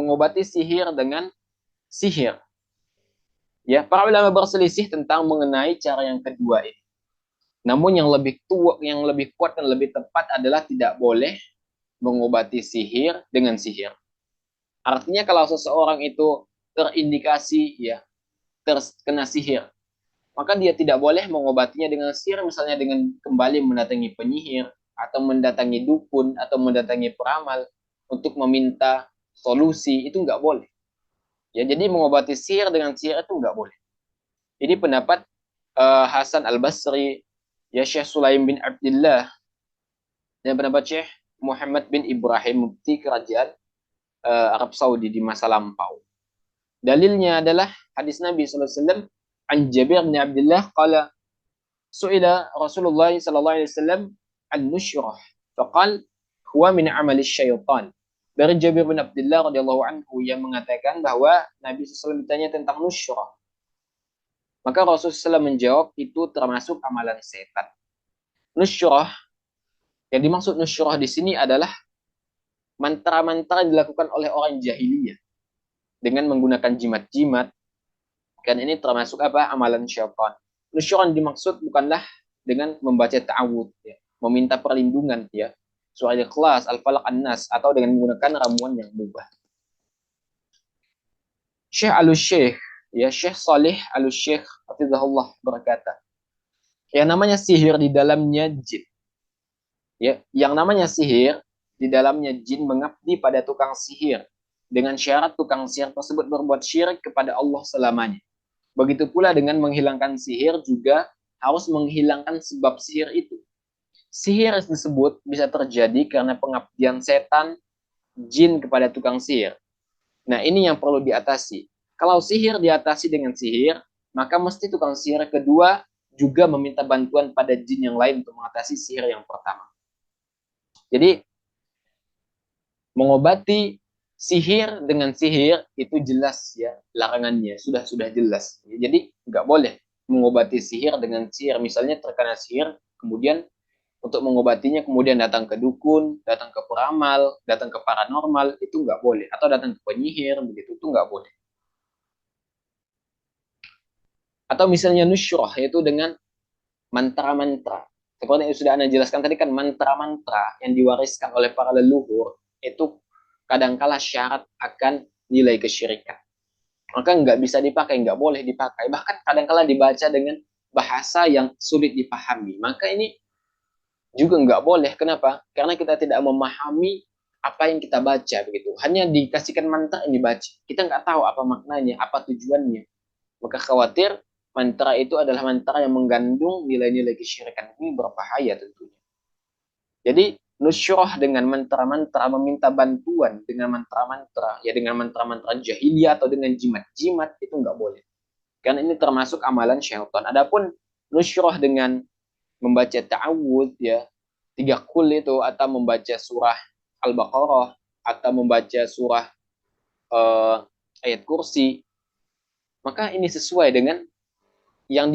mengobati sihir dengan sihir. Ya, para ulama berselisih tentang mengenai cara yang kedua ini. Namun yang lebih tua, yang lebih kuat dan lebih tepat adalah tidak boleh mengobati sihir dengan sihir. Artinya kalau seseorang itu terindikasi ya terkena sihir, maka dia tidak boleh mengobatinya dengan sihir, misalnya dengan kembali mendatangi penyihir atau mendatangi dukun atau mendatangi peramal untuk meminta solusi, itu nggak boleh. Ya, jadi mengobati sihir dengan sihir itu nggak boleh. Ini pendapat Hasan Al-Basri, ya Syekh Sulaim bin Abdullah, dan pendapat Syekh Muhammad bin Ibrahim, mufti kerajaan Arab Saudi di masa lampau. Dalilnya adalah hadis Nabi SAW, an Jabir bin Abdullah qala su'ila Rasulullah SAW an nusyrah faqal huwa min amali syaitan. Dari Jabir bin Abdullah radhiyallahu anhu yang mengatakan bahwa Nabi SAW ditanya tentang nusyrah. Maka Rasulullah SAW menjawab itu termasuk amalan setan. Nusyrah, yang dimaksud nusyrah di sini adalah mantra-mantra yang dilakukan oleh orang jahiliyah dengan menggunakan jimat-jimat. Kan ini termasuk apa? Amalan syaitan. Nusyrah dimaksud bukanlah dengan membaca ta'awud, ya, meminta perlindungan, ya, surah Ikhlas, Al-Falaq, An-Nas, atau dengan menggunakan ramuan yang mubah. Syekh Al-Syekh, ya Syekh Salih Al-Syekh hafizahullah berkata, yang namanya sihir di dalamnya jin. Ya, yang namanya sihir di dalamnya jin mengabdi pada tukang sihir dengan syarat tukang sihir tersebut berbuat syirik kepada Allah selamanya. Begitu pula dengan menghilangkan sihir juga harus menghilangkan sebab sihir itu. Sihir tersebut bisa terjadi karena pengabdian setan, jin kepada tukang sihir. Nah, ini yang perlu diatasi. Kalau sihir diatasi dengan sihir, maka mesti tukang sihir kedua juga meminta bantuan pada jin yang lain untuk mengatasi sihir yang pertama. Jadi, mengobati sihir dengan sihir itu jelas ya larangannya, sudah jelas. Jadi nggak boleh mengobati sihir dengan sihir. Misalnya terkena sihir, kemudian untuk mengobatinya kemudian datang ke dukun, datang ke peramal, datang ke paranormal, itu nggak boleh. Atau datang ke penyihir, begitu, itu nggak boleh. Atau misalnya nusyrah, yaitu dengan mantra-mantra. Seperti yang sudah Anda jelaskan tadi kan, mantra-mantra yang diwariskan oleh para leluhur, itu kadangkala syarat akan nilai kesyirikan. Maka nggak bisa dipakai, nggak boleh dipakai. Bahkan kadangkala dibaca dengan bahasa yang sulit dipahami. Maka ini juga nggak boleh. Kenapa? Karena kita tidak memahami apa yang kita baca begitu. Hanya dikasihkan mantra yang dibaca. Kita nggak tahu apa maknanya, apa tujuannya. Maka khawatir mantra itu adalah mantra yang mengandung nilai-nilai kesyirikan. Ini berbahaya tentunya. Jadi nusyrah dengan mantra-mantra, meminta bantuan dengan mantra-mantra, ya dengan mantra-mantra jahiliyah atau dengan jimat-jimat, itu nggak boleh. Karena ini termasuk amalan syaitan. Adapun nusyrah dengan membaca ta'awud, ya 3 kul itu, atau membaca surah Al-Baqarah, atau membaca surah ayat kursi, maka ini sesuai dengan yang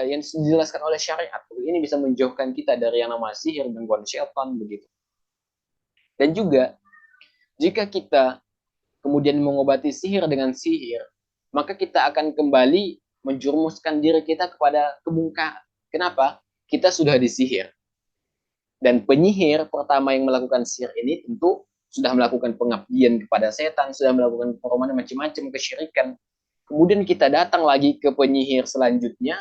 yang dijelaskan oleh syariat. Ini bisa menjauhkan kita dari yang namanya sihir, gangguan syaitan begitu. Dan juga jika kita kemudian mengobati sihir dengan sihir, maka kita akan kembali menjurumuskan diri kita kepada kemungkaran. Kenapa? Kita sudah disihir. Dan penyihir pertama yang melakukan sihir ini tentu sudah melakukan pengabdian kepada setan, sudah melakukan pengorbanan macam-macam kesyirikan. Kemudian kita datang lagi ke penyihir selanjutnya,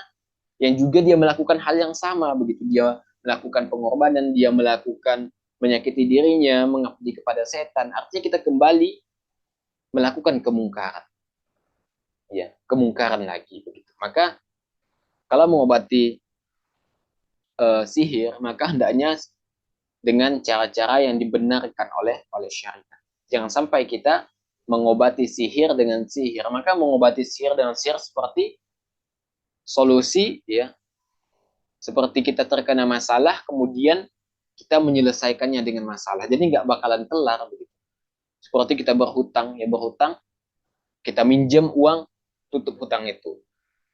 yang juga dia melakukan hal yang sama begitu. Dia melakukan pengorbanan, dia melakukan menyakiti dirinya, mengabdi kepada setan. Artinya kita kembali melakukan kemungkaran. Ya, kemungkaran lagi begitu. Maka kalau mengobati sihir, maka hendaknya dengan cara-cara yang dibenarkan oleh syariat. Jangan sampai kita mengobati sihir dengan sihir. Maka mengobati sihir dengan sihir seperti solusi, ya, seperti kita terkena masalah, kemudian kita menyelesaikannya dengan masalah. Jadi nggak bakalan kelar begitu. Seperti kita berhutang, ya berhutang, kita minjem uang, tutup hutang itu.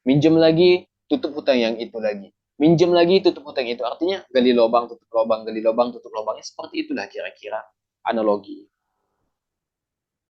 Minjem lagi, tutup hutang yang itu lagi. Minjem lagi, tutup hutang itu. Artinya gali lubang, tutup lubang, gali lubang, tutup lubangnya. Seperti itulah kira-kira analogi.